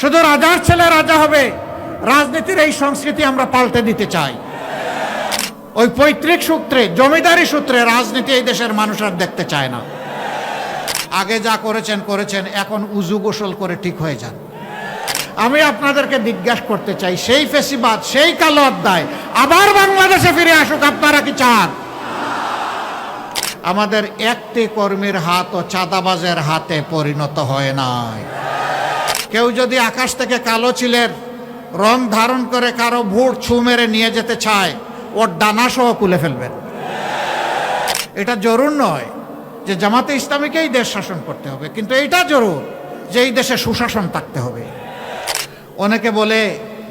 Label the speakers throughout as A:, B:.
A: শুধু রাজার ছেলে রাজা হবে, রাজনীতির এই সংস্কৃতি আমরা পাল্টে দিতে চাই। ওই পৈতৃক সূত্রে, জমিদারি সূত্রে রাজনীতি এই দেশের মানুষ আর দেখতে চায় না। আগে যা করেছেন করেছেন, এখন উজু গোসল করে ঠিক হয়ে যান। আমি আপনাদেরকে জিজ্ঞাসা করতে চাই, সেই ফেসিবাদ, সেই কালো অধ্যায় আবার বাংলাদেশে ফিরে আসুক, আপনারা কি চান? আমাদের একটি কর্মীর হাত ও চাঁদাবাজের হাতে পরিণত হয় নাই। কেউ যদি আকাশ থেকে কালো চিলের রং ধারণ করে কারো ভোট ছু মেরে নিয়ে যেতে চায়, ওর ডানা সহ খুলে ফেলবেন। এটা জরুর নয় যে জামাতে ইসলামীকেই দেশ শাসন করতে হবে, কিন্তু এটা জরুর যে এই দেশে সুশাসন থাকতে হবে। অনেকে বলে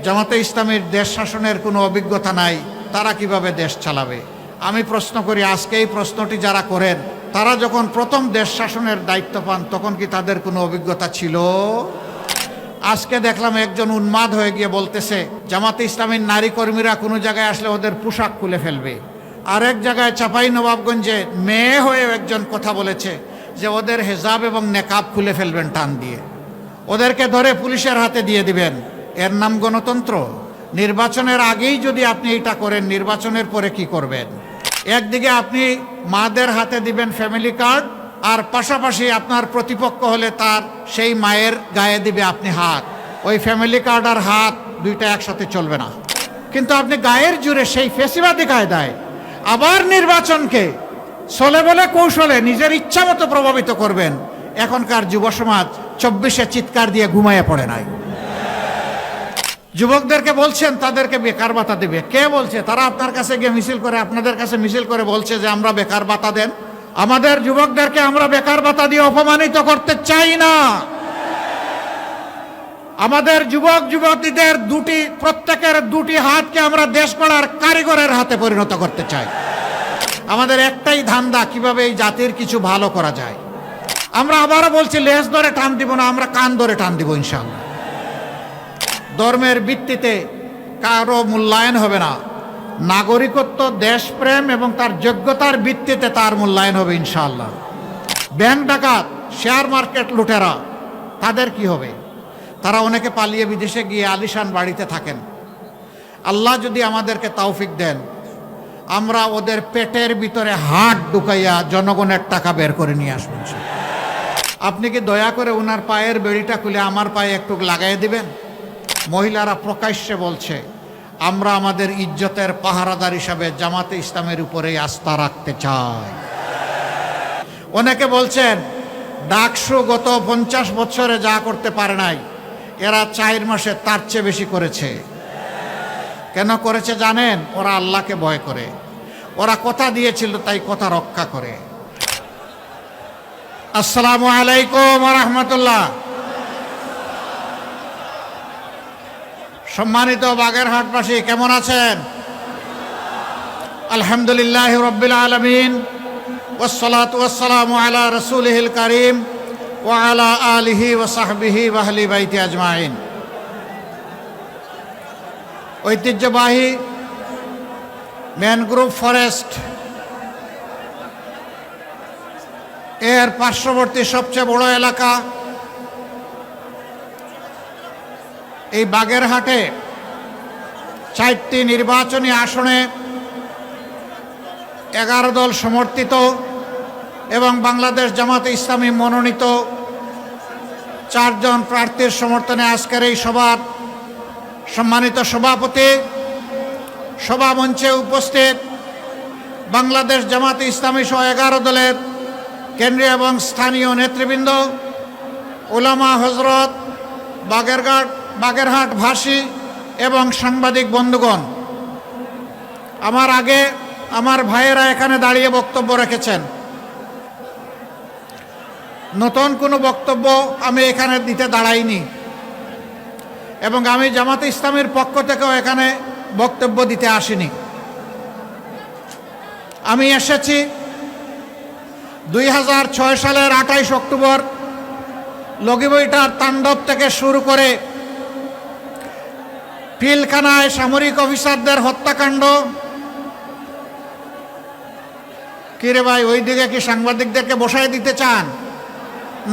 A: জামাতে ইসলামীর দেশ শাসনের কোনো অভিজ্ঞতা নাই, তারা কিভাবে দেশ চালাবে। আমি প্রশ্ন করি, আজকে এই প্রশ্নটি যারা করেন, তারা যখন প্রথম দেশ শাসনের দায়িত্ব পান তখন কি তাদের কোনো অভিজ্ঞতা ছিল? আজকে দেখলাম একজন উন্মাদ হয়ে গিয়ে বলতেছে জামাতে ইসলামীর নারী কর্মীরা কোনো জায়গায় আসলে ওদের পোশাক খুলে ফেলবে। আরেক জায়গায় চাঁপাই নবাবগঞ্জে মেয়ে হয়ে একজন কথা বলেছে যে ওদের হেজাব এবং নেকাব খুলে ফেলবেন টান দিয়ে, ওদেরকে ধরে পুলিশের হাতে দিয়ে দিবেন। এর নাম গণতন্ত্র? নির্বাচনের আগেই যদি আপনি এটা করেন, নির্বাচনের পরে কি করবেন? একদিকে আপনি মাদের হাতে দিবেন ফ্যামিলি কার্ড, আর পাশাপাশি আপনার প্রতিপক্ষ হলে তার সেই মায়ের গায়ে দিবে আপনি হাত। ওই ফ্যামিলি কার্ড আর হাত দুইটা একসাথে চলবে না। কিন্তু আপনি গায়ের জুড়ে সেই ফেসিবাদী কায়দায় আবার নির্বাচনকে চলে বলে কৌশলে নিজের ইচ্ছা মতো প্রভাবিত করবেন। এখনকার যুব সমাজ 24-এ চিৎকার দিয়ে ঘুমাইয়া পড়ে নাই। যুবকদেরকে বলছেন তাদেরকে বেকার ভাতা দেবে, কে বলছে? তারা আপনার কাছে গিয়ে মিছিল করে, আপনাদের কাছে মিছিল করে বলছে যে আমরা বেকার ভাতা দেন। আমাদের যুবকদেরকে আমরা বেকার ভাতা দিয়ে অপমানিত করতে চাই না। আমাদের যুবক যুবতীদের প্রত্যেকের দুটি হাতকে আমরা দেশ গড়ার কারিগরের হাতে পরিণত করতে চাই। আমাদের একটাই ধান্দা, কিভাবে এই জাতির কিছু ভালো করা যায়। আমরা আবারও বলছি, লেজ ধরে টান দিব না, আমরা কান ধরে টান দিব ইনশাআল্লাহ। ধর্মের ভিত্তিতে কারো মূল্যায়ন হবে না। নাগরিকত্ব, দেশপ্রেম এবং তার যোগ্যতার ভিত্তিতে তার মূল্যায়ন হবে ইনশাআল্লাহ। ব্যাংক ডাকাত, শেয়ার মার্কেট লুটেরা, তাদের কি হবে? তারা অনেকে পালিয়ে বিদেশে গিয়ে আলিশান বাড়িতে থাকেন। আল্লাহ যদি আমাদেরকে তৌফিক দেন, আমরা ওদের পেটের ভিতরে হাত ঢুকাইয়া জনগণের টাকা বের করে নিয়ে আসবেন। আপনি কি দয়া করে ওনার পায়ের বেড়িটা খুলে আমার পায়ে একটু লাগাই দিবেন? মহিলারা প্রকাশ্যে বলছে, আমরা আমাদের ইজ্জতের পাহারাদার হিসাবে জামাতে ইসলামের উপরেই আস্থা রাখতে চাই। অনেকে বলছেন ডাকসু গত 50 বছরে যা করতে পারে নাই, এরা 4 মাসে তার চেয়ে বেশি করেছে। কেন করেছে জানেন? ওরা আল্লাহকে ভয় করে। ওরা কথা দিয়েছিল তাই কথা রক্ষা করে। আসসালামু আলাইকুম ওয়া রাহমাতুল্লাহ। সম্মানিত বাগেরহাটবাসী, কেমন আছেন? আলহামদুলিল্লাহ রাব্বিল আলামিন, ওয়াসসালাতু ওয়াসসালামু আলা রাসূলিহিল কারীম ওয়া আলা আলিহি ওয়া সাহবিহি ওয়া আহলি বাইতি আজমাইন। ঐতিহ্যবাহী ম্যানগ্রোভ ফরেস্ট এর পার্শ্ববর্তী সবচেয়ে বড় এলাকা এই বাগেরহাটে 4টি নির্বাচনী আসনে 11 দল সমর্থিত এবং বাংলাদেশ জামাতে ইসলামী মনোনীত 4 জন প্রার্থীর সমর্থনে আজকের এই সভার সম্মানিত সভাপতি, সভামঞ্চে উপস্থিত বাংলাদেশ জামাতে ইসলামী সহ 11 দলের কেন্দ্রীয় এবং স্থানীয় নেতৃবৃন্দ, উলামা হজরত, বাগেরহাটবাসী এবং সাংবাদিক বন্ধুগণ, আমার আগে আমার ভাইয়েরা এখানে দাঁড়িয়ে বক্তব্য রেখেছেন। নতুন কোনো বক্তব্য আমি এখানে দিতে দাঁড়াইনি এবং আমি জামাতে ইসলামের পক্ষ থেকেও এখানে বক্তব্য দিতে আসিনি। আমি এসেছি 2006 সালের 28 অক্টোবর লগিবইটার তাণ্ডব থেকে শুরু করে পিলখানায় সামরিক অফিসারদের হত্যাকাণ্ড। কিরে ভাই, ওই দিকে কি সাংবাদিকদেরকে বসায় দিতে চান?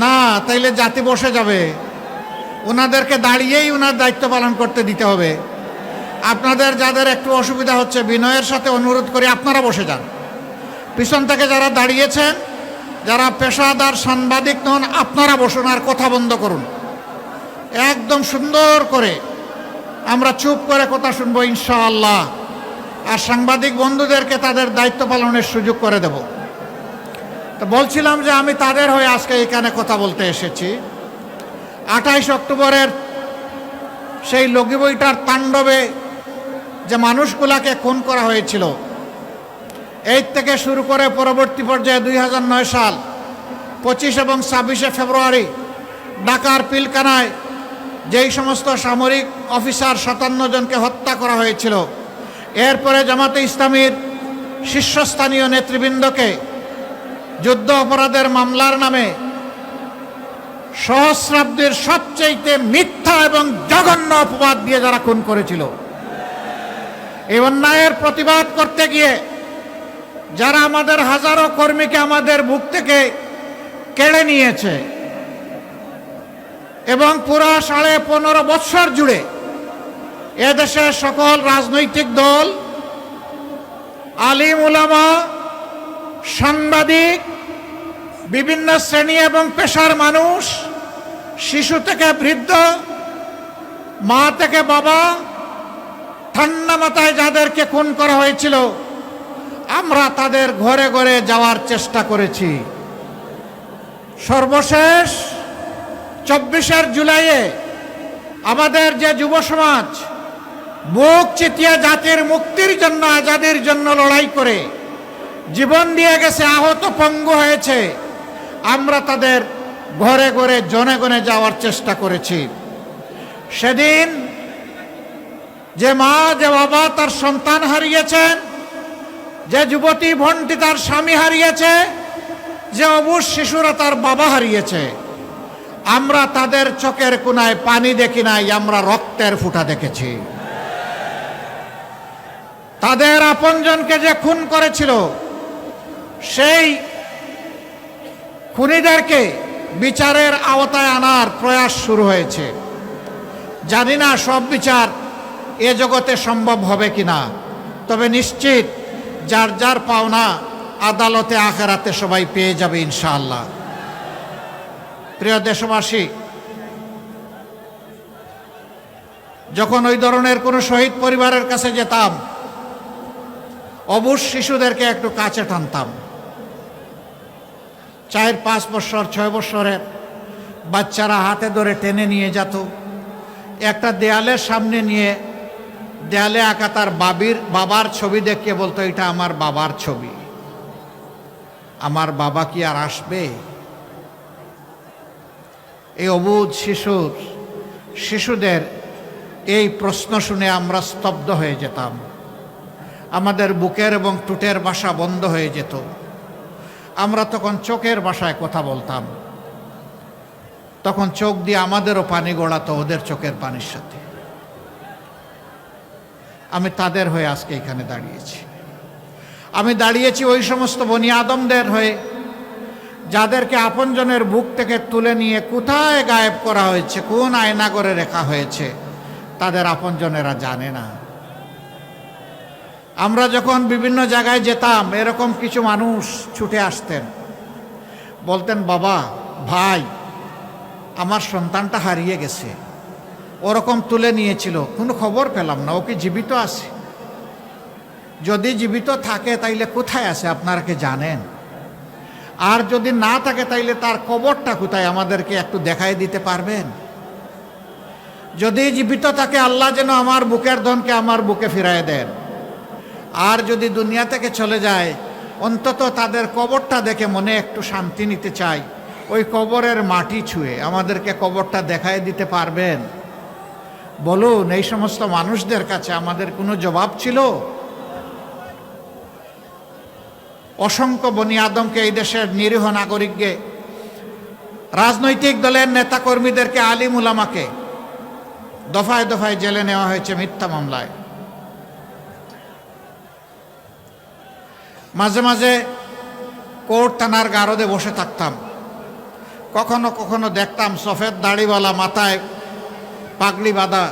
A: না, তাইলে জাতি বসে যাবে। ওনাদেরকে দাঁড়িয়েই ওনার দায়িত্ব পালন করতে দিতে হবে। আপনাদের যাদের একটু অসুবিধা হচ্ছে, বিনয়ের সাথে অনুরোধ করি আপনারা বসে যান। পিছন থেকে যারা দাঁড়িয়েছেন, যারা পেশাদার সাংবাদিক নন, আপনারা বসুন আর কথা বন্ধ করুন। একদম সুন্দর করে আমরা চুপ করে কথা শুনবো ইনশাআল্লাহ। আর সাংবাদিক বন্ধুদেরকে তাদের দায়িত্ব পালনের সুযোগ করে দেব। তো বলছিলাম যে আমি তাদের হয়ে আজকে এখানে কথা বলতে এসেছি। 28 অক্টোবরের সেই লগি বইটার তাণ্ডবে যে মানুষগুলাকে খুন করা হয়েছিল, এই থেকে শুরু করে পরবর্তী পর্যায়ে 2009 সাল 25 এবং 26শে ফেব্রুয়ারি ঢাকার পিলখানায় যেই সমস্ত সামরিক অফিসার 57 জনকে হত্যা করা হয়েছিল, এরপরে জামাতে ইসলামীর শীর্ষস্থানীয় নেতৃবৃন্দকে যুদ্ধ অপরাধের মামলার নামে সহস্রাব্দীর সবচেয়ে মিথ্যা এবং জঘন্য অপবাদ দিয়ে যারা খুন করেছিল, এই অন্যায়ের প্রতিবাদ করতে গিয়ে যারা আমাদের হাজারো কর্মীকে আমাদের বুক থেকে কেড়ে নিয়েছে এবং পুরা 15.5 বছর জুড়ে এদেশের সকল রাজনৈতিক দল, আলিম উলামা, সাংবাদিক, বিভিন্ন শ্রেণী এবং পেশার মানুষ, শিশু থেকে বৃদ্ধ, মা থেকে বাবা, ঠান্ডা মাথায় যাদেরকে খুন করা হয়েছিল, আমরা তাদের ঘরে ঘরে যাওয়ার চেষ্টা করেছি। সর্বশেষ 24 জুলাইয়ে আমাদের যে যুব সমাজ বুক চিতিয়ে জাতির মুক্তির জন্য, আজাদির জন্য লড়াই করে জীবন দিয়ে গেছে, আহত পঙ্গু হয়েছে, আমরা তাদের ঘরে ঘরে জনে গনে যাওয়ার চেষ্টা করেছি। সেদিন যে মা, যে বাবা তার সন্তান হারিয়েছেন, যে যুবতী বোনটি তার স্বামী হারিয়েছে, যে অবুঝ শিশুরা তার বাবা হারিয়েছে, আমরা তাদের চোখের কোণায় পানি দেখি নাই, আমরা রক্তের ফোঁটা দেখেছি। তাদের আপনজনকে যে খুন করেছিল, সেই খুনিদেরকে বিচারের আওতায় আনার প্রয়াস শুরু হয়েছে। জানি না সব বিচার এ জগতে সম্ভব হবে কিনা, তবে নিশ্চিত যার যার পাওনা আদালতে আখেরাতে সবাই পেয়ে যাবে ইনশাআল্লাহ। প্রিয় দেশবাসী, যখন ওই ধরনের কোনো শহীদ পরিবারের কাছে যেতাম, অবুঝ শিশুদেরকে একটু কাছে টানতাম। 4-5 বছর 6 বছরের বাচ্চারা হাতে ধরে টেনে নিয়ে যেত, একটা দেয়ালের সামনে নিয়ে দেয়ালে আঁকা তার বাবার ছবি দেখিয়ে বলতো, এটা আমার বাবার ছবি, আমার বাবা কি আর আসবে? এই অবুঝ শিশুদের এই প্রশ্ন শুনে আমরা স্তব্ধ হয়ে যেতাম। আমাদের বুকের এবং টুটের ভাষা বন্ধ হয়ে যেত। আমরা তখন চোখের ভাষায় কথা বলতাম। তখন চোখ দিয়ে আমাদেরও পানি গড়াতো ওদের চোখের পানির সাথে। আমি তাদের হয়ে আজকে এখানে দাঁড়িয়েছি। আমি দাঁড়িয়েছি ওই সমস্ত বনি আদমদের হয়ে যাদেরকে আপনজনের বুক থেকে তুলে নিয়ে কোথায় গায়েব করা হয়েছে, কোন আয়নাগরে রাখা হয়েছে, তাদের আপনজনেরা জানে না। আমরা যখন বিভিন্ন জায়গায় যেতাম, এরকম কিছু মানুষ ছুটে আসতেন, বলতেন, বাবা, ভাই, আমার সন্তানটা হারিয়ে গেছে, ওরকম তুলে নিয়েছিল, কোনো খবর পেলাম না, ও কি জীবিত আছে? যদি জীবিত থাকে তাইলে কোথায় আছে আপনারা কি জানেন? আর যদি না থাকে তাইলে তার কবরটা কোথায় আমাদেরকে একটু দেখাই দিতে পারবেন? যদি জীবিত থাকে, আল্লাহ যেন আমার বুকের ধনকে আমার বুকে ফিরায় দেন। আর যদি দুনিয়া থেকে চলে যায়, অন্তত তাদের কবরটা দেখে মনে একটু শান্তি নিতে চাই। ওই কবরের মাটি ছুঁয়ে আমাদেরকে কবরটা দেখাই দিতে পারবেন? বলুন, এই সমস্ত মানুষদের কাছে আমাদের কোনো জবাব ছিল? অসংখ্য বনি আদমকে, এই দেশের নিরীহ নাগরিককে, রাজনৈতিক দলের নেতাকর্মীদেরকে, আলিম উলামাকে দফায় দফায় জেলে নেওয়া হয়েছে মিথ্যা মামলায়। মাঝে মাঝে কোর্ট থানার গারদে বসে থাকতাম। কখনো কখনো দেখতাম সফেদ দাড়িওয়ালা, মাথায় পাগড়ি বাঁধা,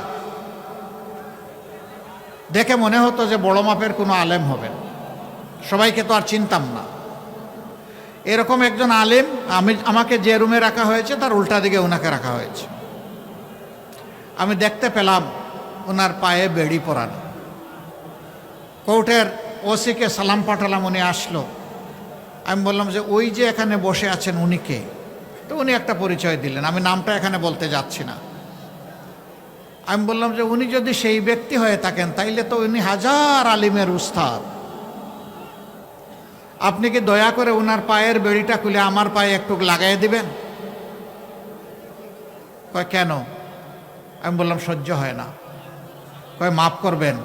A: দেখে মনে হতো যে বড় মাপের কোনো আলেম হবেন। সবাইকে তো আর চিনতাম না। এরকম একজন আলেম, আমাকে যে রুমে রাখা হয়েছে তার উল্টা দিকে ওনাকে রাখা হয়েছে। আমি দেখতে পেলাম ওনার পায়ে বেড়ি পরানো। কোর্টের ওসিকে সালাম পাঠালাম, উনি আসলো। আমি বললাম যে ওই যে এখানে বসে আছেন উনি কে? তো উনি একটা পরিচয় দিলেন, আমি নামটা এখানে বলতে যাচ্ছি না। আমি বললাম যে উনি যদি সেই ব্যক্তি হয়ে থাকেন তাইলে তো উনি হাজার আলিমের উস্তাদ। আপনি কি দয়া করে ওনার পায়ের বেড়িটা খুলে আমার পায়ে একটু লাগাই দিবেন? কয় কেন? আমি বললাম সহ্য হয় না। কয় মাফ করবেন,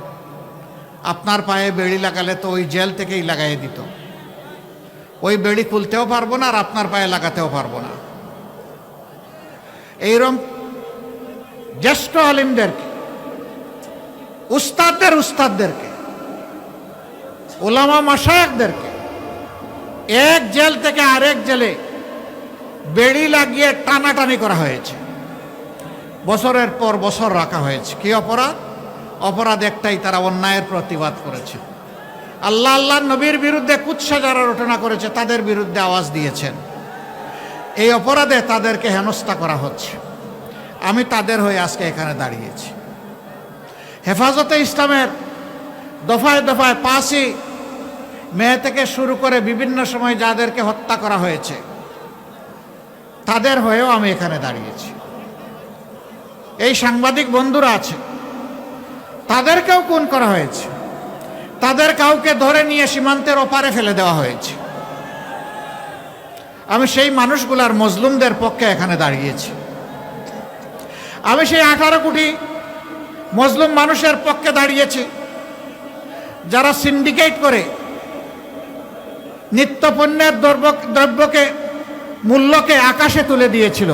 A: আপনার পায়ে বেড়ি লাগালে তো ওই জেল থেকেই লাগাই দিত। ওই বেড়ি খুলতেও পারবো না আর আপনার পায়ে লাগাতেও পারবো না। এইরকম জ্যেষ্ঠ আলিমদেরকে, উস্তাদদেরকে, ওলামা মাশায়েখদেরকে এক জেল থেকে আরেক জেলে বেড়ি লাগিয়ে টানাটানি করা হয়েছে, বছরের পর বছর রাখা হয়েছে। কি অপরাধ? অপরাধ একটাই, তারা অন্যায়ের প্রতিবাদ করেছে। আল্লাহ নবীর বিরুদ্ধে কুৎসা যারা রটনা করেছে তাদের বিরুদ্ধে আওয়াজ দিয়েছেন। এই অপরাধে তাদেরকে হেনস্থা করা হচ্ছে। আমি তাদের হয়ে আজকে এখানে দাঁড়িয়েছি। হেফাজতে ইসলামের দফায় দফায় 5ই মে থেকে শুরু করে বিভিন্ন সময় যাদেরকে হত্যা করা হয়েছে তাদের হয়েও আমি এখানে দাঁড়িয়েছি। এই সাংবাদিক বন্ধুরা আছে, তাদেরকেও খুন করা হয়েছে, তাদের কাউকে ধরে নিয়ে সীমান্তের ওপারে ফেলে দেওয়া হয়েছে। আমি সেই মানুষগুলার, মজলুমদের পক্ষে এখানে দাঁড়িয়েছি। আমি সেই 18 কোটি মজলুম মানুষের পক্ষে দাঁড়িয়েছি যারা সিন্ডিকেট করে নিত্যপণ্যের দ্রব্যকে, মূল্যকে আকাশে তুলে দিয়েছিল,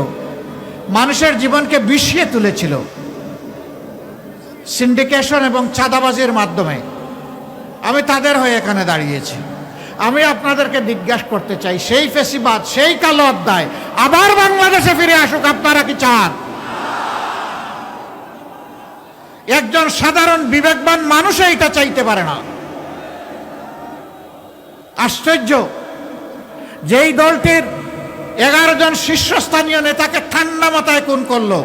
A: মানুষের জীবনকে বিষিয়ে তুলেছিল সিন্ডিকেশন এবং চাঁদাবাজির মাধ্যমে। আমি তাদের হয়ে এখানে দাঁড়িয়েছি। আমি আপনাদেরকে জিজ্ঞাসা করতে চাই, সেই ফেসিবাদ, সেই কালো অধ্যায় আবার বাংলাদেশে ফিরে আসুক, আপনারা কি চান? একজন সাধারণ বিবেকবান মানুষ এইটা চাইতে পারে না। আশ্চর্য, যেই দলটির 11 জন শীর্ষস্থানীয় নেতাকে ঠান্ডা মাথায় খুন করলো,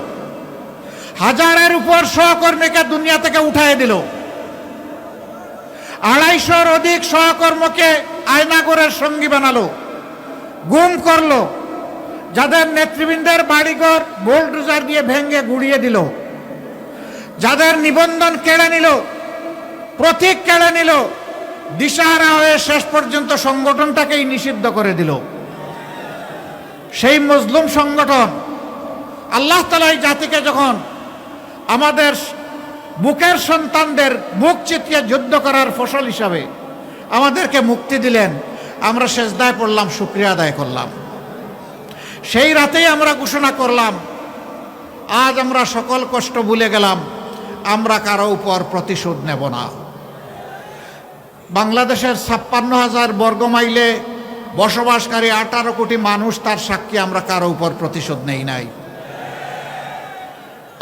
A: 1000-এর উপর সহকর্মীকে দুনিয়া থেকে উঠায় দিল, 250-র অধিক সহকর্মীকে আয়নাগরের সঙ্গী বানালো, গুম করলো, যাদের নেতৃবৃন্দের বাড়িঘর বুলডোজার দিয়ে ভেঙে গুড়িয়ে দিল, যাদের নিবন্ধন কেড়ে নিল, প্রতীক কেড়ে নিল, দিশাহারা হয়ে শেষ পর্যন্ত সংগঠনটাকেই নিষিদ্ধ করে দিল। সেই মজলুম সংগঠন আল্লাহ তাআলা এই জাতিকে যখন আমাদের বুকের সন্তানদের বুক চিতিয়ে যুদ্ধ করার ফসল হিসাবে আমাদেরকে মুক্তি দিলেন, আমরা সেজদায় পড়লাম, শুকরিয়া আদায় করলাম। সেই রাতেই আমরা ঘোষণা করলাম, আজ আমরা সকল কষ্ট ভুলে গেলাম, আমরা কারো উপর প্রতিশোধ নেব না। বাংলাদেশের 56,000 বর্গমাইলে বসবাসকারী 18 কোটি মানুষ তার সাক্ষী, আমরা কারো উপর প্রতিশোধ নেই নাই।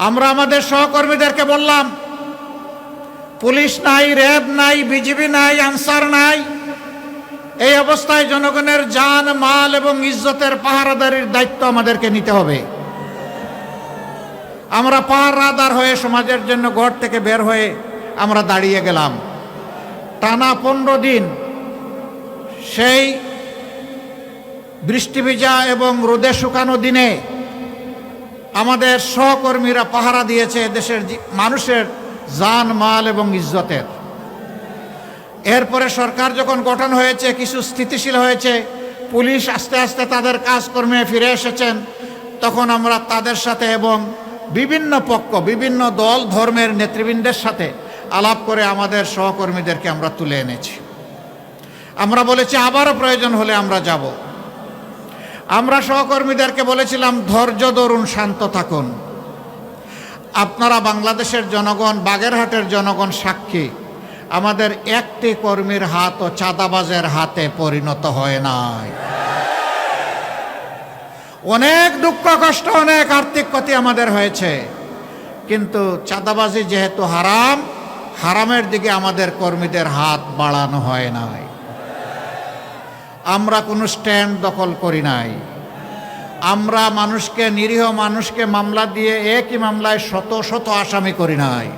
A: আমরা আমাদের সহকর্মীদেরকে বললাম, পুলিশ নাই, র্যাব নাই, বিজিবি নাই, আনসার নাই, এই অবস্থায় জনগণের জান, মাল এবং ইজ্জতের পাহারাদারির দায়িত্ব আমাদেরকে নিতে হবে। আমরা পাহারাদার হয়ে সমাজের জন্য ঘর থেকে বের হয়ে আমরা দাঁড়িয়ে গেলাম। টানা 15 দিন সেই বৃষ্টি ভিজা এবং রোদে শুকানো দিনে আমাদের সহকর্মীরা পাহারা দিয়েছে দেশের মানুষের জান, মাল এবং ইজ্জতের। এরপরে সরকার যখন গঠন হয়েছে, কিছু স্থিতিশীল হয়েছে, পুলিশ আস্তে আস্তে তাদের কাজকর্মে ফিরে এসেছেন, তখন আমরা তাদের সাথে এবং বিভিন্ন পক্ষ, বিভিন্ন দল, ধর্মের নেতৃবৃন্দের সাথে আলাপ করে আমাদের সহকর্মীদেরকে আমরা তুলে এনেছি। আমরা বলেছি আবারও প্রয়োজন হলে আমরা যাব। আমরা সহকর্মীদেরকে বলেছিলাম, ধৈর্য ধরুন, শান্ত থাকুন। আপনারা বাংলাদেশের জনগণ, বাগেরহাটের জনগণ সাক্ষী, আমাদের একটি কর্মীর হাত ও চাঁদাবাজের হাতে পরিণত হয় নাই। অনেক দুঃখ কষ্ট, অনেক আর্থিক ক্ষতি আমাদের হয়েছে, কিন্তু চাঁদাবাজি যেহেতু হারাম, হারামের দিকে আমাদের কর্মীদের হাত বাড়ানো হয় নাই। আমরা কোনো স্ট্যান্ড দখল করি নাই। আমরা মানুষকে, নিরীহ মানুষকে মামলা দিয়ে একই মামলায় শত শত আসামি করি নাই।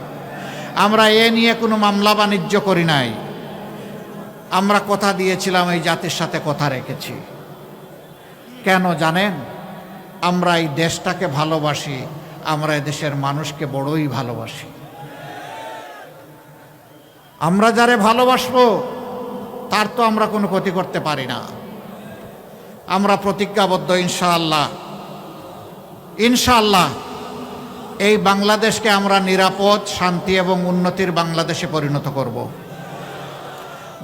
A: আমরা এ নিয়ে কোনো মামলা বাণিজ্য করি নাই। আমরা কথা দিয়েছিলাম, এই জাতির সাথে কথা রেখেছি। কেন জানেন? আমরা এই দেশটাকে ভালোবাসি, আমরা এদেশের মানুষকে বড়ই ভালোবাসি। আমরা যারে ভালোবাসবো তার তো আমরা কোনো ক্ষতি করতে পারি না। আমরা প্রতিজ্ঞাবদ্ধ, ইনশাআল্লাহ ইনশাআল্লাহ এই বাংলাদেশকে আমরা নিরাপদ, শান্তি এবং উন্নতির বাংলাদেশে পরিণত করব।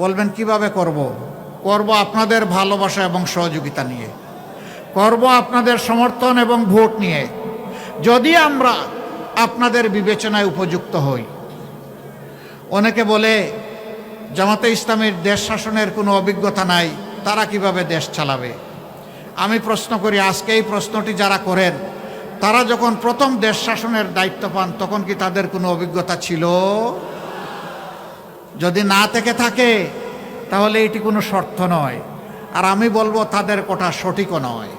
A: বলবেন কিভাবে করব? করব আপনাদের ভালোবাসা এবং সহযোগিতা নিয়ে, করব আপনাদের সমর্থন এবং ভোট নিয়ে। যদি আমরা আপনাদের বিবেচনায় উপযুক্ত হই। অনেকে বলে জামাতে ইসলামীর দেশ শাসনের কোনো অভিজ্ঞতা নাই, তারা কিভাবে দেশ চালাবে? আমি প্রশ্ন করি, আজকে এই প্রশ্নটি যারা করেন, তারা যখন প্রথম দেশ শাসনের দায়িত্ব পান তখন কি তাদের কোনো অভিজ্ঞতা ছিল? যদি না থেকে থাকে তাহলে এটি কোনো শর্ত নয়। আর আমি বলবো তাদের কথা সঠিকও নয়।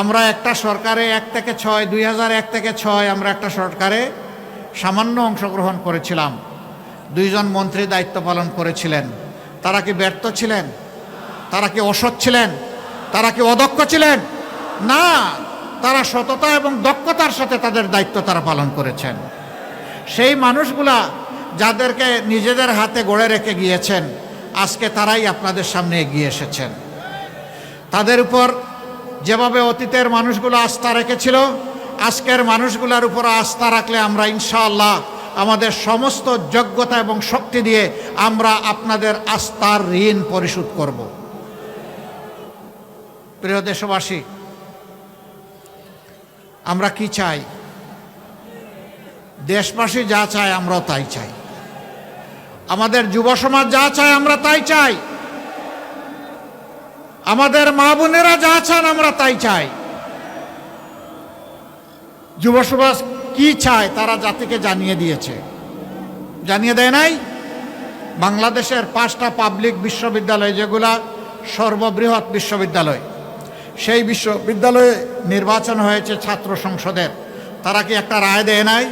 A: আমরা একটা সরকারে 1 থেকে 6, 2001 থেকে 6 আমরা একটা সরকারে সামান্য অংশগ্রহণ করেছিলাম। 2 জন মন্ত্রী দায়িত্ব পালন করেছিলেন। তারা কি ব্যর্থ ছিলেন? তারা কি অসৎ ছিলেন? তারা কি অদক্ষ ছিলেন? না, তারা সততা এবং দক্ষতার সাথে তাদের দায়িত্ব তারা পালন করেছেন। সেই মানুষগুলা যাদেরকে নিজেদের হাতে গড়ে রেখে গিয়েছেন, আজকে তারাই আপনাদের সামনে এগিয়ে এসেছেন। তাদের উপর যেভাবে অতীতের মানুষগুলো আস্থা রেখেছিল, আজকের মানুষগুলোর উপর আস্থা রাখলে আমরা ইনশাআল্লাহ আমাদের সমস্ত যোগ্যতা এবং শক্তি দিয়ে আমরা আপনাদের আস্থার ঋণ পরিশোধ করব। প্রিয় দেশবাসী, আমরা কি চাই? দেশবাসী যা চায় আমরাও তাই চাই। আমাদের যুব সমাজ যা চায় আমরা তাই চাই। আমাদের মা বোনেরা যা চান আমরা তাই চাই। যুব সমাজ কি চায় তারা জাতিকে জানিয়ে দিয়েছে। জানিয়ে দেয় নাই? বাংলাদেশের 5টা পাবলিক বিশ্ববিদ্যালয়, যেগুলা সর্ববৃহৎ বিশ্ববিদ্যালয়, সেই বিশ্ববিদ্যালয়ে নির্বাচন হয়েছে ছাত্র সংসদের। তারা কি একটা রায় দেয় নাই?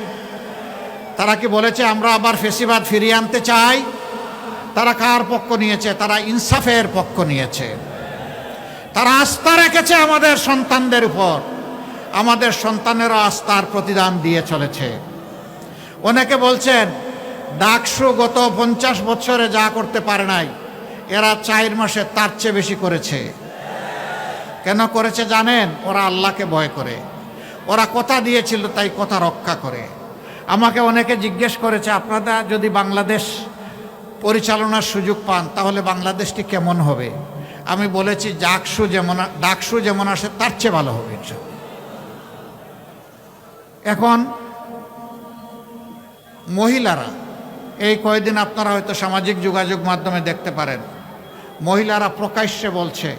A: তারা কি বলেছে আমরা আবার ফেসিবাদ ফিরিয়ে আনতে চাই? তারা কার পক্ষ নিয়েছে? তারা ইনসাফের পক্ষ নিয়েছে। তারা আস্থা রেখেছে আমাদের সন্তানদের উপর। আমাদের সন্তানেরা আস্থার প্রতিদান দিয়ে চলেছে। অনেকে বলছেন ডাকসু গত 50 বছরে যা করতে পারে নাই, এরা 4 মাসে তার চেয়ে বেশি করেছে। কেন করেছে জানেন? ওরা আল্লাহকে ভয় করে। ওরা কথা দিয়েছিল তাই কথা রক্ষা করে। আমাকে অনেকে জিজ্ঞেস করেছে, আপনারা যদি বাংলাদেশ পরিচালনার সুযোগ পান তাহলে বাংলাদেশটি কেমন হবে? আমি বলেছি ডাকসু যেমন আসে তার চেয়ে ভালো হবে। এখন মহিলারা, এই কয়েকদিন আপনারা হয়তো সামাজিক যোগাযোগ মাধ্যমে দেখতে পারেন, মহিলারা প্রকাশ্যে বলছে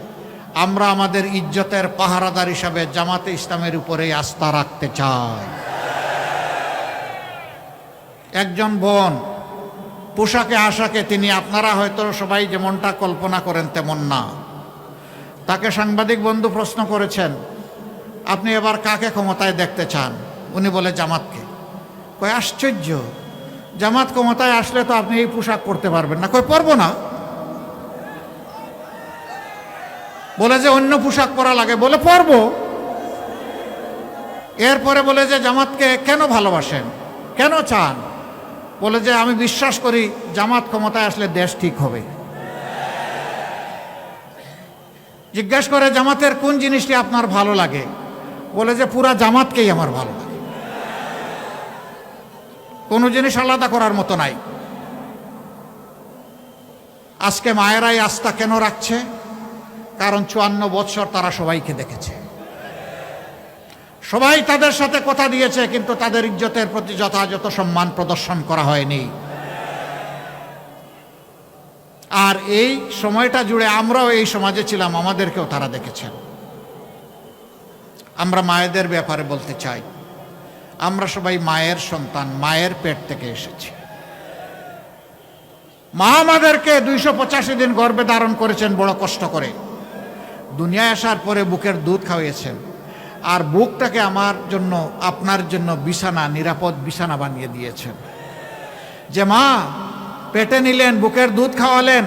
A: আমরা আমাদের ইজ্জতের পাহারাদার হিসাবে জামাতে ইসলামের উপরেই আস্থা রাখতে চাই। একজন বোন পোশাকে আশাকে, তিনি আপনারা হয়তো সবাই যেমনটা কল্পনা করেন তেমন না। তাকে সাংবাদিক বন্ধু প্রশ্ন করেছেন, আপনি এবার কাকে ক্ষমতায় দেখতে চান? উনি বলে জামাতকে। কয় আশ্চর্য, জামাত ক্ষমতায় আসলে তো আপনি এই পোশাক পরতে পারবেন না। কয় পরবো না। বলে যে অন্য পোশাক পরা লাগে। বলে পরবো। এরপরে বলে যে জামাতকে কেন ভালোবাসেন, কেন চান? বলে যে আমি বিশ্বাস করি জামাত ক্ষমতায় আসলে দেশ ঠিক হবে। জিজ্ঞাসা করে জামাতের কোন জিনিসটি আপনার ভালো লাগে? বলে যে পুরা জামাতকেই আমার ভালো লাগে, কোনো জিনিস আলাদা করার মতো নাই। আজকে মায়েরাই আস্থা কেন রাখছে? কারণ 54 বছর তারা সবাইকে দেখেছে, সবাই তাদের সাথে কথা দিয়েছে, কিন্তু তাদের ইজ্জতের প্রতি যথাযথ সম্মান প্রদর্শন করা হয়নি। আর এই সময়টা জুড়ে আমরাও এই সমাজে ছিলাম, আমাদেরকেও তারা দেখেছেন। আমরা মায়েদের ব্যাপারে বলতে চাই, আমরা সবাই মায়ের সন্তান, মায়ের পেট থেকে এসেছি। মা আমাদেরকে 285 দিন গর্ভে ধারণ করেছেন বড় কষ্ট করে। দুনিয়ায় আসার পরে বুকের দুধ খাওয়িয়েছেন, আর বুকটাকে আমার জন্য, আপনার জন্য বিছানা, নিরাপদ বিছানা বানিয়ে দিয়েছেন। যে মা পেটে নিলেন, বুকের দুধ খাওয়ালেন,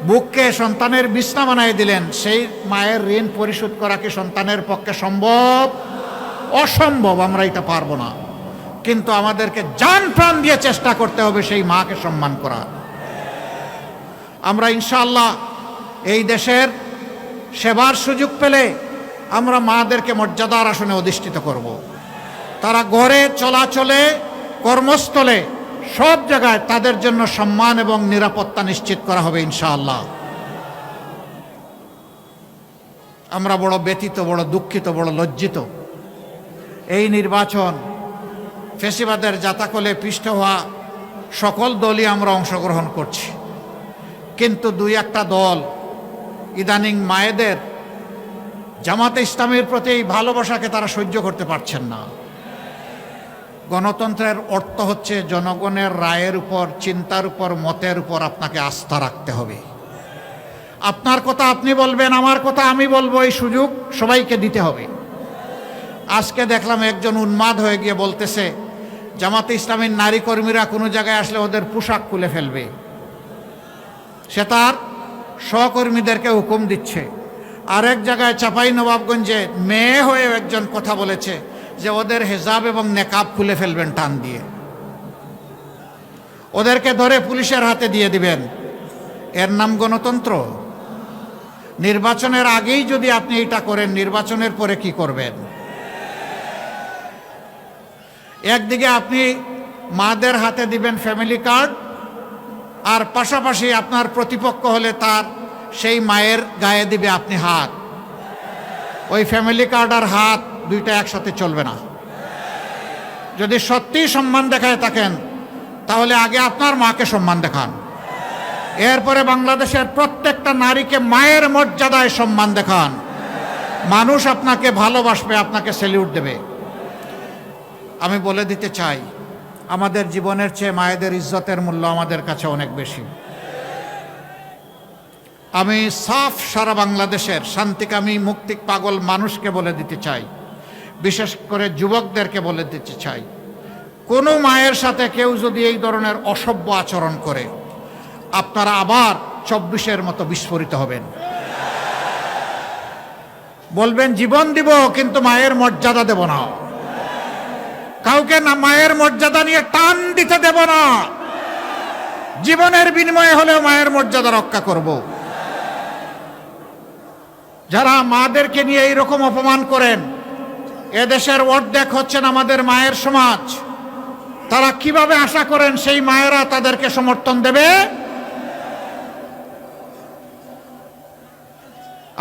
A: বুককে সন্তানের বিছানা বানিয়ে দিলেন, সেই মায়ের ঋণ পরিশোধ করা কি সন্তানের পক্ষে সম্ভব? অসম্ভব। আমরা এটা পারবো না, কিন্তু আমাদেরকে জান প্রাণ দিয়ে চেষ্টা করতে হবে সেই মাকে সম্মান করা। আমরা ইনশাআল্লাহ এই দেশের সেবার সুযোগ পেলে আমরা মাদেরকে মর্যাদার আসনে অধিষ্ঠিত করব। তারা ঘরে, চলাচলে, কর্মস্থলে, সব জায়গায় তাদের জন্য সম্মান এবং নিরাপত্তা নিশ্চিত করা হবে ইনশাআল্লাহ। আমরা বড় ব্যথিত, বড় দুঃখিত, বড় লজ্জিত। এই নির্বাচন ফ্যাসিবাদের জাতাকলে পিষ্ট হওয়া সকল দলই আমরা অংশগ্রহণ করছি, কিন্তু দুই একটা দল ইদানিং মায়েদের, জামাতে ইসলামের প্রতি এই ভালোবাসাকে তারা সহ্য করতে পারছেন না। গণতন্ত্রের অর্থ হচ্ছে জনগণের রায়ের উপর, চিন্তার উপর, মতের উপর আপনাকে আস্থা রাখতে হবে। আপনার কথা আপনি বলবেন, আমার কথা আমি বলবো, এই সুযোগ সবাইকে দিতে হবে। আজকে দেখলাম একজন উন্মাদ হয়ে গিয়ে বলতেছে জামাতে ইসলামের নারী কর্মীরা কোনো জায়গায় আসলে ওদের পোশাক খুলে ফেলবে। সে তার সহকর্মীদেরকে হুকুম দিচ্ছে। আরেক জায়গায় চাঁপাই নবাবগঞ্জে মেয়ে হয়ে একজন কথা বলেছে যে ওদের হেজাব এবং নেকাব খুলে ফেলবেন টান দিয়ে, ওদেরকে ধরে পুলিশের হাতে দিয়ে দিবেন। এর নাম গণতন্ত্র? নির্বাচনের আগেই যদি আপনি এটা করেন, নির্বাচনের পরে কি করবেন? একদিকে আপনি মাদের হাতে দিবেন ফ্যামিলি কার্ড, আর পাশাপাশি আপনার প্রতিপক্ষ হলে তার সেই মায়ের গায়ে দিবে আপনি হাত। ওই ফ্যামিলি কার্ড আর হাত দুইটা একসাথে চলবে না। যদি সত্যিই সম্মান দেখায় থাকেন, তাহলে আগে আপনার মাকে সম্মান দেখান, এরপরে বাংলাদেশের প্রত্যেকটা নারীকে মায়ের মর্যাদায় সম্মান দেখান। মানুষ আপনাকে ভালোবাসবে, আপনাকে স্যালিউট দেবে। আমি বলে দিতে চাই, আমাদের জীবনের চেয়ে মায়েদের ইজ্জতের মূল্য আমাদের কাছে অনেক বেশি। আমি সাফ সারা বাংলাদেশের শান্তিকামী, মুক্তি পাগল মানুষকে বলে দিতে চাই, বিশেষ করে যুবকদেরকে বলে দিতে চাই, কোনো মায়ের সাথে কেউ যদি এই ধরনের অসভ্য আচরণ করে, আপনারা আবার 24-এর মতো বিস্ফোরিত হবেন। বলবেন জীবন দিব কিন্তু মায়ের মর্যাদা দেব না, কাউকে না মায়ের মর্যাদা নিয়ে টান দিতে দেব না। জীবনের বিনিময়ে হলেও মায়ের মর্যাদা রক্ষা করব। যারা মাদেরকে নিয়ে এইরকম অপমান করেন, এদেশের অর্ধেক হচ্ছেন আমাদের মায়ের সমাজ। তারা কিভাবে আশা করেন সেই মায়েরা তাদেরকে সমর্থন দেবে?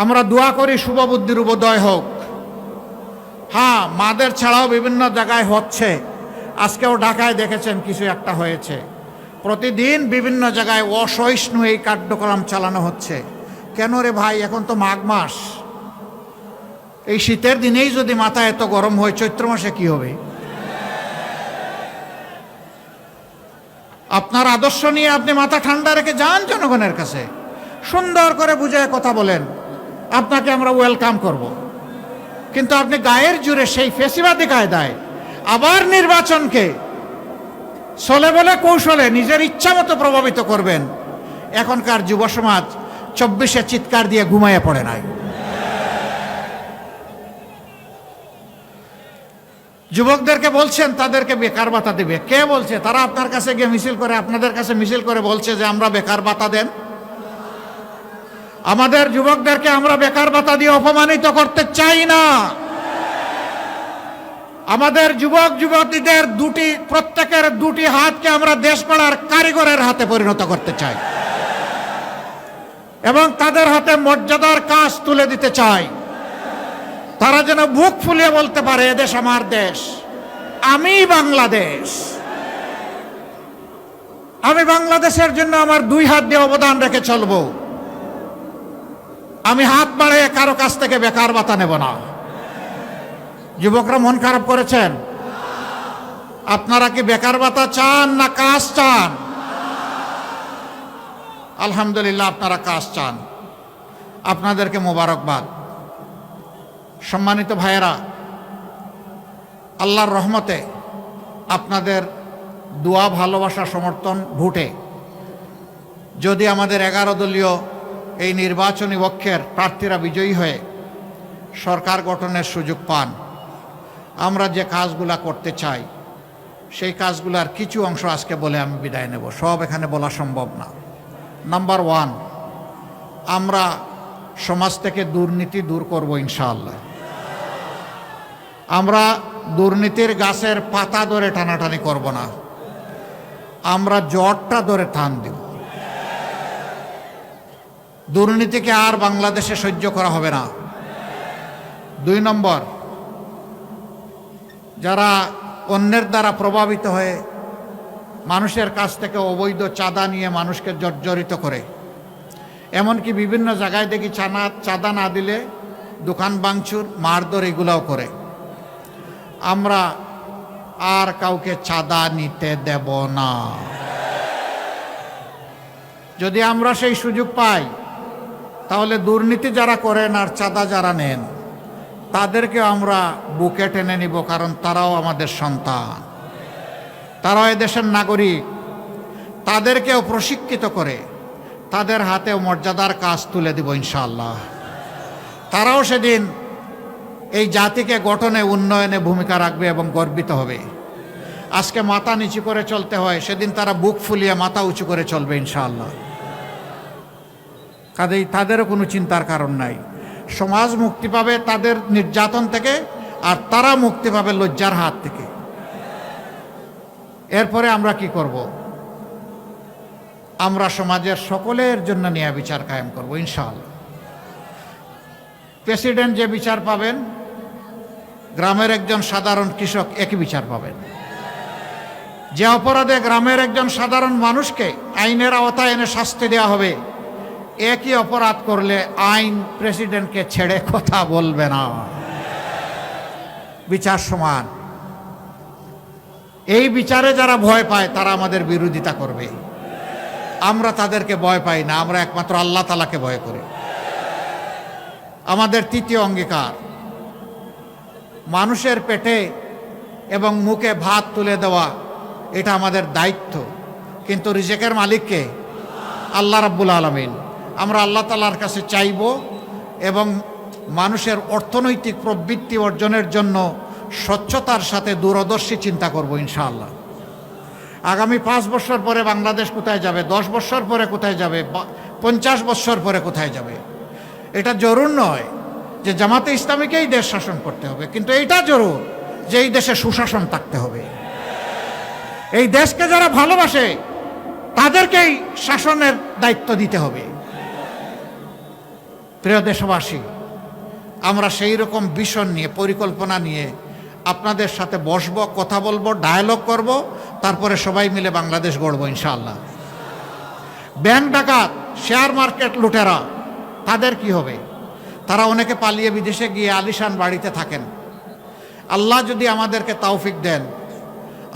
A: আমরা দোয়া করি শুভবুদ্ধির উদয় হোক। হ্যাঁ, মাদের ছাড়াও বিভিন্ন জায়গায় হচ্ছে। আজকেও ঢাকায় দেখেছেন কিছু একটা হয়েছে। প্রতিদিন বিভিন্ন জায়গায় অসহিষ্ণু এই কার্যক্রম চালানো হচ্ছে। কেন রে ভাই, এখন তো মাঘ মাস। এই শীতের দিনেই যদি মাথা এত গরম হয়, চৈত্র মাসে কি হবে? আপনার আদর্শ নিয়ে আপনি মাথা ঠান্ডা রেখে যান জনগণের কাছে, সুন্দর করে বুঝায় কথা বলেন, আপনাকে আমরা ওয়েলকাম করব। কিন্তু আপনি গায়ের জোরে সেই ফেসিবাদী কায়দায় আবার নির্বাচনকে চলে বলে কৌশলে নিজের ইচ্ছা মতো প্রভাবিত করবেন। এখনকার যুব সমাজ 24-এ চিৎকার দিয়ে ঘুমাইয়ে পড়ে নাই। যুবকদেরকে বলছেন তাদেরকে বেকার ভাতা দেবে, কে বলছে? তারা আপনার কাছে গিয়ে মিছিল করে, আপনাদের কাছে মিছিল করে বলছে যে আমরা বেকার ভাতা দেন। আমাদের যুবকদেরকে আমরা বেকার ভাতা দিয়ে অপমানিত করতে চাই না। আমাদের যুবক যুবতীদের প্রত্যেকের দুটি হাতকে আমরা দেশ গড়ার কারিগরের হাতে পরিণত করতে চাই এবং তাদের হাতে মর্যাদার কাজ তুলে দিতে চাই। তারা যেন বুক ফুলিয়ে বলতে পারে, এদেশ আমার দেশ, আমি বাংলাদেশ। আমি বাংলাদেশের জন্য আমার দুই হাত দিয়ে অবদান রেখে চলব। আমি হাত বাড়িয়ে কারো কাছ থেকে বেকার ভাতা নেব না। যুবকরা মন খারাপ করেছেন, আপনারা কি বেকার ভাতা চান না কাজ চান? আলহামদুলিল্লাহ, আপনারা কাজ চান, আপনাদেরকে মোবারকবাদ। সম্মানিত ভাইয়েরা, আল্লাহর রহমতে আপনাদের দোয়া, ভালোবাসা, সমর্থন, ভোটে যদি আমাদের 11 দলীয় এই নির্বাচনী পক্ষের প্রার্থীরা বিজয়ী হয়ে সরকার গঠনের সুযোগ পান, আমরা যে কাজগুলা করতে চাই সেই কাজগুলার কিছু অংশ আজকে বলে আমি বিদায় নেব। সব এখানে বলা সম্ভব না। নাম্বার 1, আমরা সমাজ থেকে দুর্নীতি দূর করব ইনশাআল্লাহ। আমরা দুর্নীতির গাছের পাতা ধরে টানাটানি করব না, আমরা জটটা ধরে টান দেব। দুর্নীতিকে আর বাংলাদেশে সহ্য করা হবে না। 2 নম্বর, যারা অন্যের দ্বারা প্রভাবিত হয়ে মানুষের কাছ থেকে অবৈধ চাঁদা নিয়ে মানুষকে জর্জরিত করে, এমনকি বিভিন্ন জায়গায় দেখি চাঁদা না দিলে দোকান ভাঙচুর, মারধর এগুলাও করে, আমরা আর কাউকে চাঁদা নিতে দেব না। যদি আমরা সেই সুযোগ পাই তাহলে দুর্নীতি যারা করেন আর চাঁদা যারা নেন তাদেরকে আমরা বুকে টেনে নিব, কারণ তারাও আমাদের সন্তান, তারাও এদেশের নাগরিক। তাদেরকেও প্রশিক্ষিত করে তাদের হাতেও মর্যাদার কাজ তুলে দিব ইনশাআল্লাহ। তারাও সেদিন এই জাতিকে গঠনে, উন্নয়নে ভূমিকা রাখবে এবং গর্বিত হবে। আজকে মাথা নিচু করে চলতে হয়, সেদিন তারা বুক ফুলিয়ে মাথা উঁচু করে চলবে ইনশাআল্লাহ। কাজেই তাদেরও কোনো চিন্তার কারণ নাই। সমাজ মুক্তি পাবে তাদের নির্যাতন থেকে, আর তারা মুক্তি পাবে লজ্জার হাত থেকে। এরপরে আমরা কি করব? আমরা সমাজের সকলের জন্য ন্যায় বিচার কায়েম করব ইনশাআল্লাহ। প্রেসিডেন্ট যে বিচার পাবেন, গ্রামের একজন সাধারণ কৃষক একই বিচার পাবেন। যে অপরাধে গ্রামের একজন সাধারণ মানুষকে আইনের আওতায় এনে শাস্তি দেওয়া হবে, একই অপরাধ করলে আইন প্রেসিডেন্টকে ছেড়ে কথা বলবে না। বিচার সমান। এই বিচারে যারা ভয় পায় তারা আমাদের বিরোধিতা করবে। আমরা তাদেরকে ভয় পাই না, আমরা একমাত্র আল্লাহ তাআলাকে ভয় করি। আমাদের 3য় অঙ্গীকার, মানুষের পেটে এবং মুখে ভাত তুলে দেওয়া, এটা আমাদের দায়িত্ব, কিন্তু রিজেকের মালিককে আল্লাহ রাব্বুল আলামিন। আমরা আল্লাহ তাআলার কাছে চাইব এবং মানুষের অর্থনৈতিক প্রবৃত্তি অর্জনের জন্য স্বচ্ছতার সাথে দূরদর্শী চিন্তা করব ইনশাআল্লাহ। আগামী 5 বছর পরে বাংলাদেশ কোথায় যাবে, 10 বছর পরে কোথায় যাবে, 50 বছর পরে কোথায় যাবে, এটা জরুর নয় যে জামাতে ইসলামীকেই দেশ শাসন করতে হবে, কিন্তু এইটা জরুর যে এই দেশে সুশাসন থাকতে হবে। এই দেশকে যারা ভালোবাসে তাদেরকেই শাসনের দায়িত্ব দিতে হবে। প্রিয় দেশবাসী, আমরা সেই রকম ভিশন নিয়ে, পরিকল্পনা নিয়ে আপনাদের সাথে বসব, কথা বলবো, ডায়ালগ করব, তারপরে সবাই মিলে বাংলাদেশ গড়ব ইনশাআল্লাহ। ব্যাংক ডাকাত, শেয়ার মার্কেট লুটেরা, তাদের কি হবে? তারা অনেকে পালিয়ে বিদেশে গিয়ে আলিশান বাড়িতে থাকেন। আল্লাহ যদি আমাদেরকে তৌফিক দেন,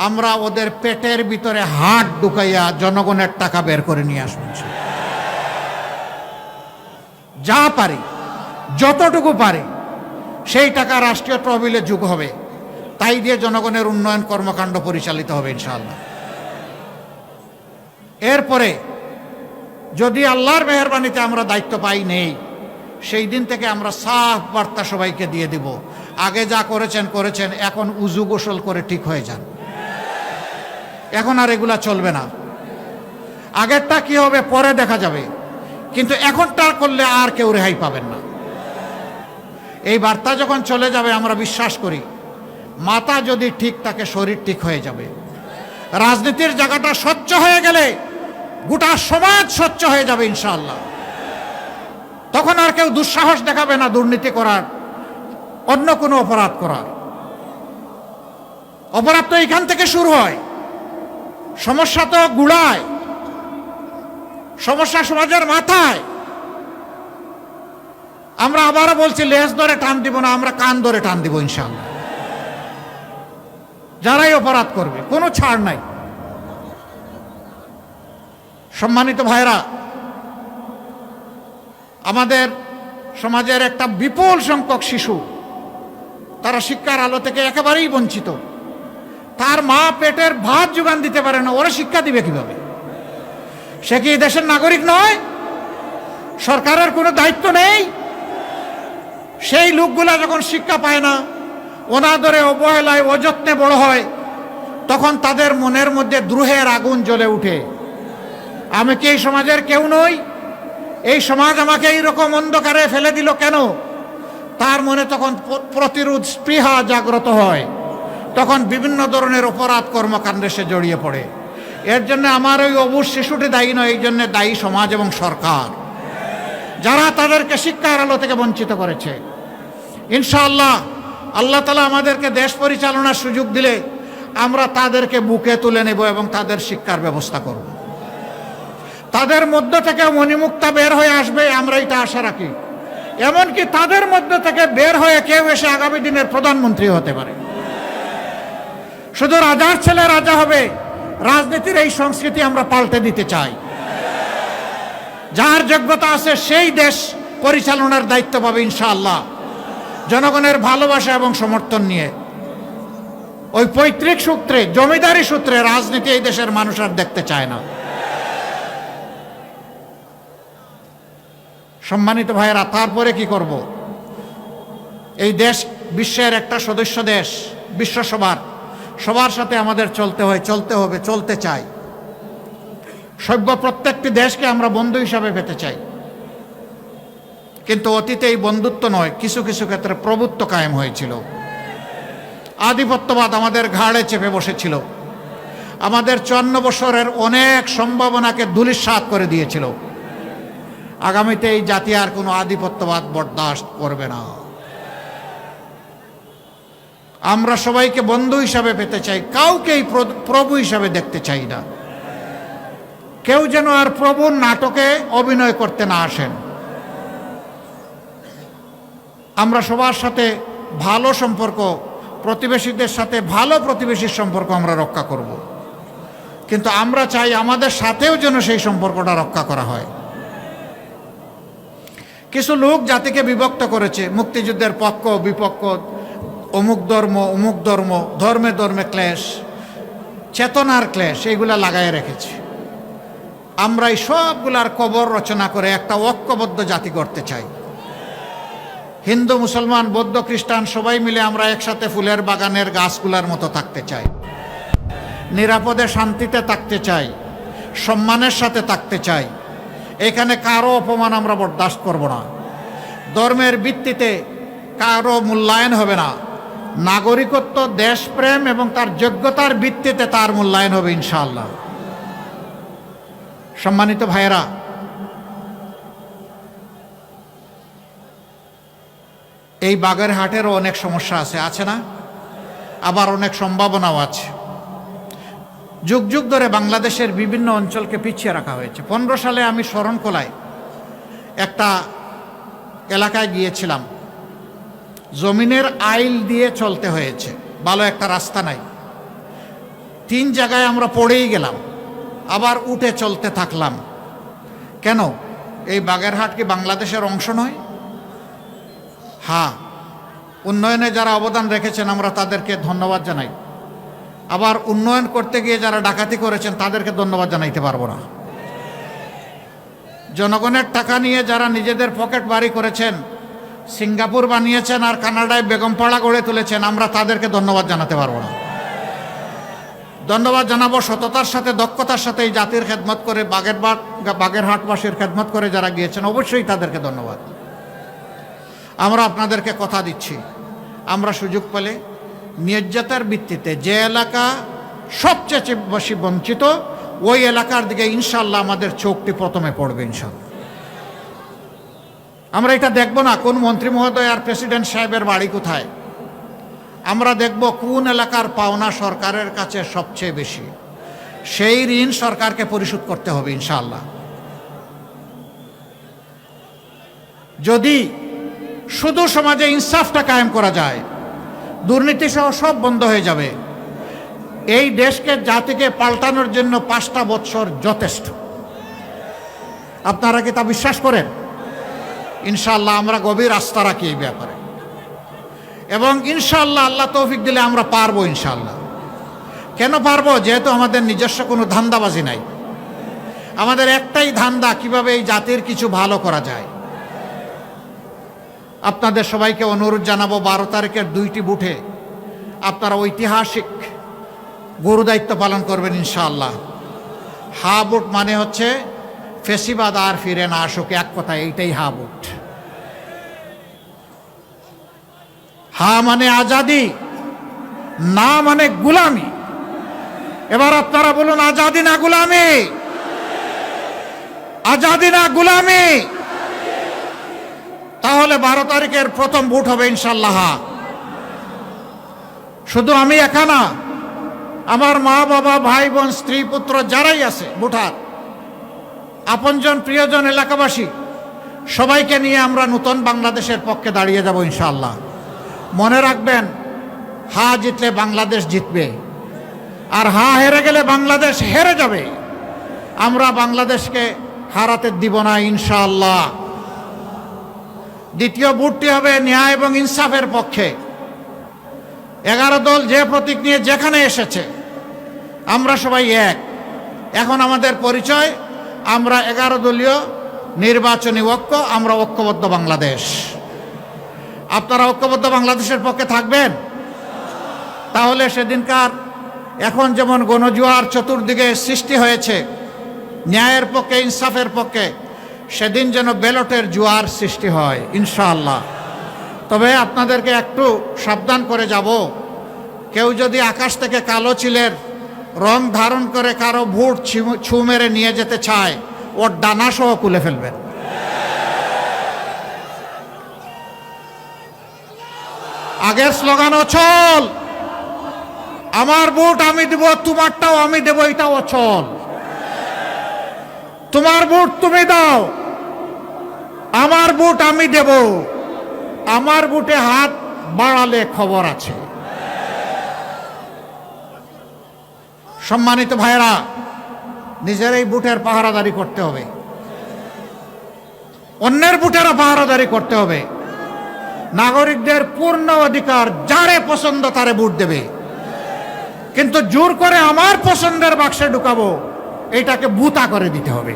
A: আমরা ওদের পেটের ভিতরে হাত ঢুকাইয়া জনগণের টাকা বের করে নিয়ে আসবো। যা পারি, যতটুকু পারি, সেই টাকা রাষ্ট্রীয় তহবিলে যোগ হবে, তাই দিয়ে জনগণের উন্নয়ন কর্মকাণ্ড পরিচালিত হবে ইনশাআল্লাহ। এরপরে যদি আল্লাহর মেহেরবানিতে আমরা দায়িত্ব পাই নেই, সেই দিন থেকে আমরা সাফ বার্তা সবাইকে দিয়ে দিব, আগে যা করেছেন করেছেন, এখন উজু গোসল করে ঠিক হয়ে যান। এখন আর এগুলা চলবে না। আগেরটা কি হবে পরে দেখা যাবে, কিন্তু এখনটা করলে আর কেউ রেহাই পাবেন না। এই বার্তা যখন চলে যাবে, আমরা বিশ্বাস করি মাথা যদি ঠিক থাকে শরীর ঠিক হয়ে যাবে। রাজনীতির জায়গাটা স্বচ্ছ হয়ে গেলে গোটা সমাজ স্বচ্ছ হয়ে যাবে ইনশাআল্লাহ। তখন আর কেউ দুঃসাহস দেখাবে না দুর্নীতি করার, অন্য কোনো অপরাধ করার। অপরাধ তো এখান থেকে শুরু হয়, সমস্যা তো গুড়ায়, সমস্যা সমাজের মাথায়। আমরা আবারও বলছি, লেজ ধরে টান দিব না, আমরা কান ধরে টান দিব ইনশাআল্লাহ। যারাই অপরাধ করবে, কোনো ছাড় নাই। সম্মানিত ভাইরা, আমাদের সমাজের একটা বিপুল সংখ্যক শিশু, তারা শিক্ষার আলো থেকে একেবারেই বঞ্চিত। তার মা পেটের ভাত যোগান দিতে পারে না, ওরা শিক্ষা দিবে কিভাবে? সে কি দেশের নাগরিক নয়? সরকারের কোনো দায়িত্ব নেই? সেই লোকগুলা যখন শিক্ষা পায় না, অনাদরে অবহেলায় অযত্নে বড় হয়, তখন তাদের মনের মধ্যে দ্রোহের আগুন জ্বলে উঠে। আমি কি এই সমাজের কেউ নই? এই সমাজ আমাকে এইরকম অন্ধকারে ফেলে দিল কেন? তার মনে তখন প্রতিরোধ স্পৃহা জাগ্রত হয়, তখন বিভিন্ন ধরনের অপরাধ কর্মকাণ্ডে সে জড়িয়ে পড়ে। এর জন্য আমার ওই অবুঝ শিশুটি দায়ী নয়, এই জন্য দায়ী সমাজ এবং সরকার, যারা তাদেরকে শিক্ষার আলো থেকে বঞ্চিত করেছে। ইনশাআল্লাহ আল্লাহ তাআলা আমাদেরকে দেশ পরিচালনার সুযোগ দিলে আমরা তাদেরকে বুকে তুলে নেব এবং তাদের শিক্ষার ব্যবস্থা করব। তাদের মধ্য থেকে মণিমুক্তা বের হয়ে আসবে, আমরা এটা আশা রাখি। এমনকি তাদের মধ্য থেকে বের হয়ে কেউ এসে আগামী দিনের প্রধানমন্ত্রী হতে পারে। শুধু রাজার ছেলে রাজা হবে, রাজনীতির এই সংস্কৃতি আমরা পাল্টে দিতে চাই। যার যোগ্যতা আছে সেই দেশ পরিচালনার দায়িত্ব পাবে ইনশাআল্লাহ, জনগণের ভালোবাসা এবং সমর্থন নিয়ে। ওই পৈতৃক সূত্রে, জমিদারি সূত্রে রাজনীতি এই দেশের মানুষ আর দেখতে চায় না। সম্মানিত ভাইয়েরা, তারপরে কি করব? এই দেশ বিশ্বের একটা সদস্য দেশ, বিশ্বসভার, সবার সাথে আমাদের চলতে হয়, চলতে হবে, চলতে চাই। সভ্য প্রত্যেকটি দেশকে আমরা বন্ধু হিসাবে পেতে চাই, কিন্তু অতীতে এই বন্ধুত্ব নয়, কিছু কিছু ক্ষেত্রে প্রভুত্ব কায়েম হয়েছিল। আধিপত্যবাদ আমাদের ঘাড়ে চেপে বসেছিল, আমাদের 54 বছরের অনেক সম্ভাবনাকে ধূলিসাৎ করে দিয়েছিল। আগামীতে এই জাতি আর কোনো আধিপত্যবাদ বরদাস্ত করবে না। আমরা সবাইকে বন্ধু হিসাবে পেতে চাই, কাউকেই প্রভু হিসাবে দেখতে চাই না। কেউ যেন আর প্রভুর নাটকে অভিনয় করতে না আসেন। আমরা সবার সাথে ভালো সম্পর্ক, প্রতিবেশীদের সাথে ভালো প্রতিবেশীর সম্পর্ক আমরা রক্ষা করব, কিন্তু আমরা চাই আমাদের সাথেও যেন সেই সম্পর্কটা রক্ষা করা হয়। কিছু লোক জাতিকে বিভক্ত করেছে, মুক্তিযুদ্ধের পক্ষ বিপক্ষ, অমুক ধর্ম, ধর্মে ধর্মে ক্লেশ, চেতনার ক্লেশ, এইগুলা লাগাই রেখেছে। আমরা এই সবগুলার কবর রচনা করে একটা ঐক্যবদ্ধ জাতি করতে চাই। হিন্দু, মুসলমান, বৌদ্ধ, খ্রিস্টান সবাই মিলে আমরা একসাথে ফুলের বাগানের গাছগুলার মতো থাকতে চাই, নিরাপদে শান্তিতে থাকতে চাই, সম্মানের সাথে থাকতে চাই। এখানে কারো অপমান আমরা বরদাস্ত করব না। ধর্মের ভিত্তিতে কারো মূল্যায়ন হবে না। নাগরিকত্ব, দেশপ্রেম এবং তার যোগ্যতার ভিত্তিতে তার মূল্যায়ন হবে ইনশাআল্লাহ। সম্মানিত ভাইয়েরা, এই বাগেরহাটেরও অনেক সমস্যা আছে না? আবার অনেক সম্ভাবনাও আছে। যুগ যুগ ধরে বাংলাদেশের বিভিন্ন অঞ্চলকে পিছিয়ে রাখা হয়েছে। 15 সালে আমি শরণখোলায় একটা এলাকায় গিয়েছিলাম, জমিনের আইল দিয়ে চলতে হয়েছে, ভালো একটা রাস্তা নাই। 3 জায়গায় আমরা পড়েই গেলাম, আবার উঠে চলতে থাকলাম। কেন? এই বাগেরহাট কি বাংলাদেশের অংশ নয়? হ্যাঁ, উন্নয়নে যারা অবদান রেখেছেন আমরা তাদেরকে ধন্যবাদ জানাই। আবার উন্নয়ন করতে গিয়ে যারা ডাকাতি করেছেন তাদেরকে ধন্যবাদ জানাইতে পারবো না। জনগণের টাকা নিয়ে যারা নিজেদের পকেট বাড়ি করেছেন, সিঙ্গাপুর বানিয়েছেন আর কানাডায় বেগমপাড়া গড়ে তুলেছেন, আমরা তাদেরকে ধন্যবাদ জানাতে পারবো না। ধন্যবাদ জানাবো সততার সাথে, দক্ষতার সাথে এই জাতির খেদমত করে, বাগেরহাটবাসীর খেদমত করে যারা গিয়েছেন, অবশ্যই তাদেরকে ধন্যবাদ। আমরা আপনাদেরকে কথা দিচ্ছি, আমরা সুযোগ পেলে ন্যায্যতার ভিত্তিতে যে এলাকা সবচেয়ে বেশি বঞ্চিত, ওই এলাকার দিকে ইনশাআল্লাহ আমাদের চোখটি প্রথমে পড়বে ইনশাআল্লাহ। আমরা এটা দেখব না কোন মন্ত্রী মহোদয় আর প্রেসিডেন্ট সাহেবের বাড়ি কোথায়, আমরা দেখব কোন এলাকার পাওনা সরকারের কাছে সবচেয়ে বেশি, সেই ঋণ সরকারকে পরিশোধ করতে হবে ইনশাআল্লাহ। যদি শুধু সমাজে ইনসাফটা কায়েম করা যায়, দুর্নীতি সহ সব বন্ধ হয়ে যাবে। এই দেশকে জাতিকে পাল্টানোর জন্য 5টা বছর যথেষ্ট। আপনারা কি তা বিশ্বাস করেন? ইনশাআল্লাহ আমরা গভীর আস্থা রাখি এই ব্যাপারে, এবং ইনশাআল্লাহ আল্লাহ তৌফিক দিলে আমরা পারবো ইনশাআল্লাহ। কেন পারবো? যেহেতু আমাদের নিজস্ব কোনো ধান্দাবাজি নাই। আমাদের একটাই ধান্দা, কিভাবে এই জাতির কিছু ভালো করা যায়। আপনাদের সবাইকে অনুরোধ জানাবো, 12 তারিখের 2টি বুথে আপনারা ঐতিহাসিক গুরুদায়িত্ব পালন করবেন ইনশাআল্লাহ। হা বুট মানে হচ্ছে ফেসিবাদ আর ফিরে না আসুক, এক কথা এইটাই হা বুট। হা মানে আজাদি, না মানে গুলামি। এবার আপনারা বলুন, আজাদি না গুলামি? আজাদি না গুলামি? তাহলে 12 তারিখের প্রথম ভোট হবে ইনশাআল্লাহ। শুধু আমি একা না, আমার মা বাবা ভাই বোন স্ত্রী পুত্র যারাই আছে ভোটার, আপনজন প্রিয়জন এলাকাবাসী সবাইকে নিয়ে আমরা নতুন বাংলাদেশের পক্ষে দাঁড়িয়ে যাব ইনশাআল্লাহ। মনে রাখবেন, হা জিতলে বাংলাদেশ জিতবে, আর হা হেরে গেলে বাংলাদেশ হেরে যাবে। আমরা বাংলাদেশকে হারাতে দিব না ইনশাআল্লাহ। দ্বিতীয় ভোটটি হবে ন্যায় এবং ইনসাফের পক্ষে। 11 দল যে প্রতীক নিয়ে যেখানে এসেছে, আমরা সবাই এক। এখন আমাদের পরিচয়, আমরা 11 দলীয় নির্বাচনী ঐক্য, আমরা ঐক্যবদ্ধ বাংলাদেশ। আপনারা ঐক্যবদ্ধ বাংলাদেশের পক্ষে থাকবেন? তাহলে সেদিনকার এখন যেমন গণজোয়ার চতুর্দিকে সৃষ্টি হয়েছে ন্যায়ের পক্ষে ইনসাফের পক্ষে, সেদিন যেন ব্যালটের জোয়ার সৃষ্টি হয় ইনশাআল্লাহ। তবে আপনাদেরকে একটু সাবধান করে যাব, কেউ যদি আকাশ থেকে কালো চিলের রং ধারণ করে কারো ভোট ছু মেরে নিয়ে যেতে চায়, ওর ডানা সহ খুলে ফেলবেন। আগের স্লোগান অচল, আমার ভোট আমি দেব, তোমারটাও আমি দেব, এটা অচল। তোমার ভোট তুমি দাও, আমার ভোট আমি দেব। আমার ভোটে হাত বাড়ালে খবর আছে। সম্মানিত ভাইরা, নিজেরাই ভোটের পাহারাদারি করতে হবে, অন্যের ভোটেরও পাহারাদারি করতে হবে। নাগরিকদের পূর্ণ অধিকার, যারে পছন্দ তারে ভোট দেবে, কিন্তু জোর করে আমার পছন্দের বাক্সে ঢুকাবো, এটাকে বুতা করে দিতে হবে।